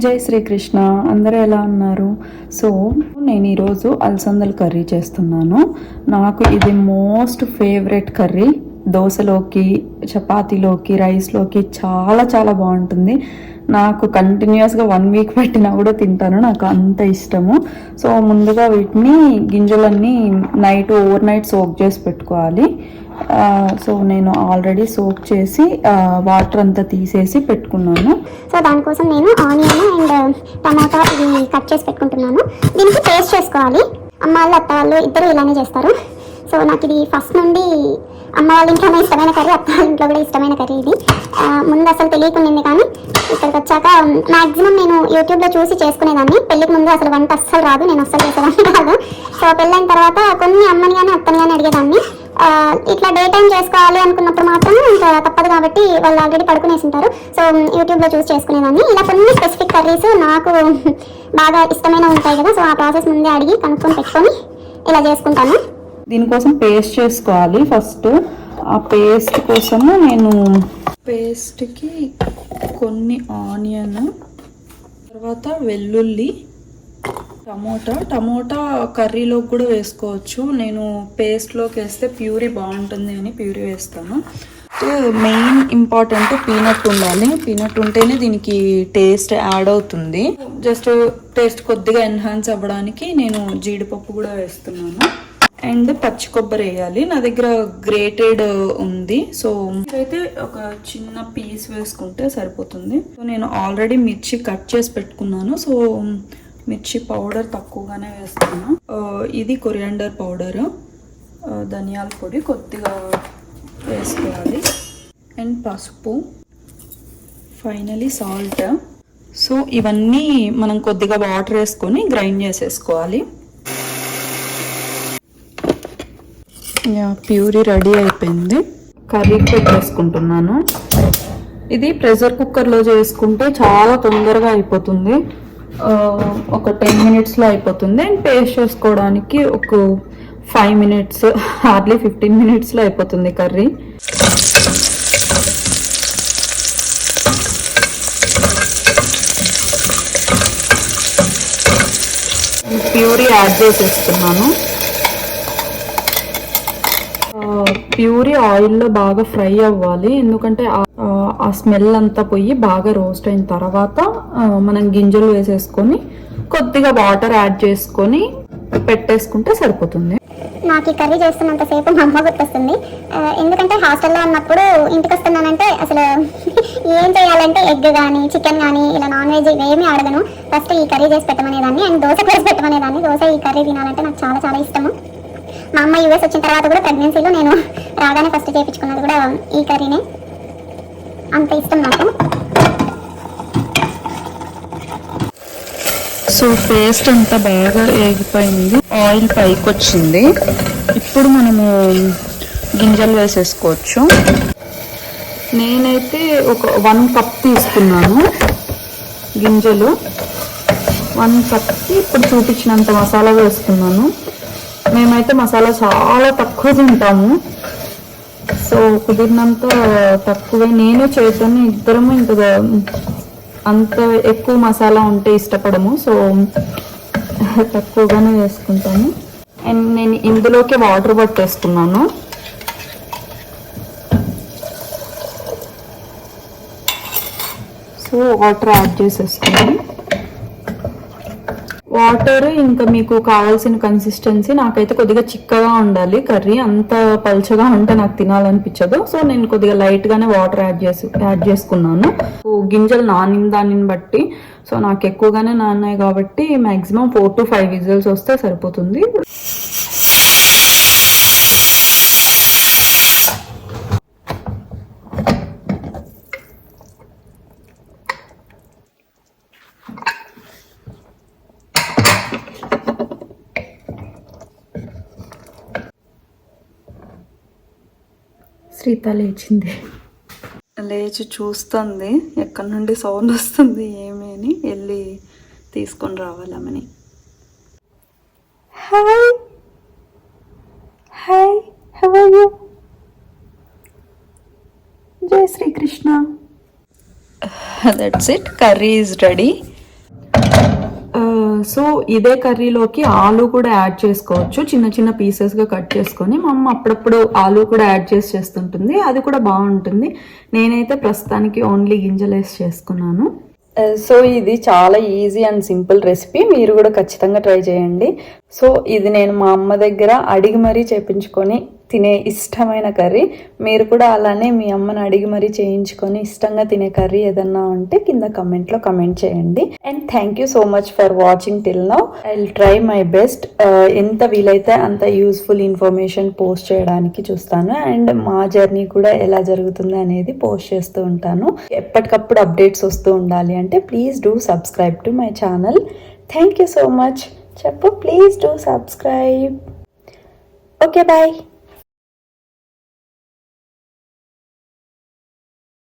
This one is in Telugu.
జై శ్రీకృష్ణ. అందరూ ఎలా ఉన్నారు? సో నేను ఈరోజు అలసందల కర్రీ చేస్తున్నాను. నాకు ఇది మోస్ట్ ఫేవరెట్ కర్రీ. దోశలోకి, చపాతీలోకి, రైస్లోకి చాలా చాలా బాగుంటుంది. నాకు కంటిన్యూస్గా 1 వీక్ పెట్టినా కూడా తింటాను, నాకు అంత ఇష్టము. సో ముందుగా వీటిని గింజలన్నీ ఓవర్ నైట్ సోక్ చేసి పెట్టుకోవాలి. సో నేను ఆల్రెడీ సోక్ చేసి వాటర్ అంతా తీసేసి పెట్టుకున్నాను. సో దానికోసం నేను ఆనియన్ అండ్ టమాటా ఇది కట్ చేసి పెట్టుకుంటున్నాను. దీనికి పేస్ట్ చేసుకోవాలి. అమ్మ వాళ్ళు, అత్త వాళ్ళు ఇద్దరు ఇలానే చేస్తారు. సో నాకు ఇది ఫస్ట్ నుండి అమ్మ వాళ్ళ ఇంట్లోనే ఇష్టమైన కర్రీ, అత్త వాళ్ళ ఇంట్లో కూడా ఇష్టమైన కర్రీ ఇది. ముందు అసలు తెలియకుండింది, కానీ ఇక్కడికి వచ్చాక మ్యాక్సిమం నేను యూట్యూబ్లో చూసి చేసుకునేదాన్ని. పెళ్ళికి ముందు అసలు వంట అస్సలు రాదు, నేను అస్సలు చేసేదాన్ని కాదు. సో పెళ్ళైన తర్వాత కొన్ని అమ్మని కానీ అత్తని కానీ అడిగేదాన్ని. ఇట్లా డే టైం చేసుకోవాలి అనుకున్నప్పుడు మాత్రం ఇంకా తప్పదు, కాబట్టి వాళ్ళు ఆల్రెడీ పడుకునేసి ఉంటారు. సో యూట్యూబ్లో చూసి చేసుకునేదాన్ని. ఇలా కొన్ని స్పెసిఫిక్ కర్రీస్ నాకు బాగా ఇష్టమైన ఉంటాయి కదా, సో ఆ ప్రాసెస్ ముందే అడిగి కనుక్కొని పెట్టుకొని ఇలా చేసుకుంటాను. దీనికోసం పేస్ట్ చేసుకోవాలి. ఫస్ట్ ఆ పేస్ట్ కోసము నేను పేస్ట్కి కొన్ని ఆనియన్, తర్వాత వెల్లుల్లి, టమోటా కర్రీలోకి కూడా వేసుకోవచ్చు. నేను పేస్ట్లోకి వేస్తే ప్యూరీ బాగుంటుంది అని ప్యూరీ వేస్తాను. మెయిన్ ఇంపార్టెంట్ పీనట్ ఉండాలి. పీనట్ ఉంటేనే దీనికి టేస్ట్ యాడ్ అవుతుంది. జస్ట్ టేస్ట్ కొద్దిగా ఎన్హాన్స్ అవ్వడానికి నేను జీడిపప్పు కూడా వేస్తున్నాను. అండ్ పచ్చి కొబ్బరి వేయాలి. నా దగ్గర గ్రేటెడ్ ఉంది, సో అయితే ఒక చిన్న పీస్ వేసుకుంటే సరిపోతుంది. సో నేను ఆల్రెడీ మిర్చి కట్ చేసి పెట్టుకున్నాను. సో మిర్చి పౌడర్ తక్కువగానే వేస్తాను. ఇది కొరియాండర్ పౌడర్, ధనియాల పొడి కొద్దిగా వేసుకోవాలి, అండ్ పసుపు, ఫైనలీ సాల్ట్. సో ఇవన్నీ మనం కొద్దిగా వాటర్ వేసుకొని గ్రైండ్ చేసేసుకోవాలి. ప్యూరీ రెడీ అయిపోయింది. కర్రీకి పెట్టేసుకుంటున్నాను. ఇది ప్రెషర్ కుక్కర్లో చేసుకుంటే చాలా తొందరగా అయిపోతుంది. ఒక 10 మినిట్స్లో అయిపోతుంది. అండ్ పేస్ట్ చేసుకోవడానికి ఒక 5 మినిట్స్, హార్డ్లీ 15 మినిట్స్లో అయిపోతుంది కర్రీ. ప్యూరీ యాడ్ చేసేస్తున్నాను. ప్యూరీ ఆయిల్లో బాగా ఫ్రై అవ్వాలి, ఎందుకంటే ఆ స్మెల్ అంతా పోయి బాగా రోస్ట్ అయిన తర్వాత మనం గింజలు వేసేసుకొని కొద్దిగా వాటర్ యాడ్ చేసుకొని పెట్టేసుకుంటే సరిపోతుంది. నాకు ఈ కర్రీ చేస్తున్నంతసేపు మా అమ్మ గుర్తొస్తుంది. ఎందుకంటే హాస్టల్లో ఉన్నప్పుడు ఇంటికి వస్తున్నానంటే అసలు ఏం చేయాలంటే ఎగ్ కానీ చికెన్ కానీ ఇలా నాన్ వెజ్ ఏమీ అడగను. ఫస్ట్ ఈ కర్రీ చేసి పెట్టమనేదాన్ని, అండ్ దోశ చేసి పెట్టమనేదాన్ని. దోశ ఈ కర్రీ తినాలంటే నాకు చాలా చాలా ఇష్టము. మా అమ్మ యూఎస్ వచ్చిన తర్వాత కూడా ప్రెగ్నెన్సీలో నేను రాగానే ఫస్ట్ చేయించుకున్నది కూడా ఈ కర్రీనే. అంత ఇష్టం నాకు. సో పేస్ట్ అంతా బాగా వేగిపోయింది, ఆయిల్ పైకి వచ్చింది. ఇప్పుడు మనము గింజలు వేసేసుకోవచ్చు. నేనైతే ఒక 1 కప్ తీసుకున్నాను గింజలు. 1 కప్కి ఇప్పుడు చూపించినంత మసాలా వేసుకున్నాను. మేమైతే మసాలా చాలా తక్కువ తింటాము, సో కుదిరినంత తక్కువే. నేను చేద్దాను, ఇద్దరము ఇంకా అంత ఎక్కువ మసాలా ఉంటే ఇష్టపడము, సో తక్కువగానే వేసుకుంటాము. అండ్ నేను ఇందులోకి వాటర్ పట్టేసుకున్నాను. సో వాటర్ యాడ్ చేసేసుకున్నాను. వాటర్ ఇంకా మీకు కావాల్సిన కన్సిస్టెన్సీ. నాకైతే కొద్దిగా చిక్కగా ఉండాలి కర్రీ, అంత పల్చగా ఉంటే నాకు తినాలనిపించదు. సో నేను కొద్దిగా లైట్గానే వాటర్ యాడ్ చేసుకున్నాను. గింజలు నానిన దానిని బట్టి, సో నాకు ఎక్కువగానే నానాయి కాబట్టి మ్యాక్సిమం 4 to 5 విజిల్స్ వస్తే సరిపోతుంది. శ్రీత లేచి చూస్తుంది ఎక్కడి నుండి సౌండ్ వస్తుంది ఏమి అని. వెళ్ళి తీసుకొని రావాలమని. Hi hi, how are you? జై శ్రీకృష్ణ. That's it, curry is ready. So ఇదే కర్రీలోకి ఆలు కూడా యాడ్ చేసుకోవచ్చు, చిన్న చిన్న పీసెస్గా కట్ చేసుకొని. మా అమ్మ అప్పుడప్పుడు ఆలు కూడా యాడ్ చేస్తుంటుంది, అది కూడా బాగుంటుంది. నేనైతే ప్రస్తుతానికి ఓన్లీ గింజలు వేసి చేసుకున్నాను. సో ఇది చాలా ఈజీ అండ్ సింపుల్ రెసిపీ, మీరు కూడా ఖచ్చితంగా ట్రై చేయండి. సో ఇది నేను మా అమ్మ దగ్గర అడిగి మరీ చేయించుకొని తినే ఇష్టమైన కర్రీ. మీరు కూడా అలానే మీ అమ్మని అడిగి మరీ చేయించుకొని ఇష్టంగా తినే కర్రీ ఏదన్నా ఉంటే కింద కమెంట్లో కమెంట్ చేయండి. And thank you so much for watching till now. I will try my best, ఎంత వీలైతే అంత యూస్ఫుల్ ఇన్ఫర్మేషన్ పోస్ట్ చేయడానికి చూస్తాను. అండ్ మా జర్నీ కూడా ఎలా జరుగుతుంది అనేది పోస్ట్ చేస్తూ ఉంటాను. ఎప్పటికప్పుడు అప్డేట్స్ వస్తూ ఉండాలి అంటే please do subscribe to my channel. Thank you so much. చెప్పు, please do subscribe. Okay, bye.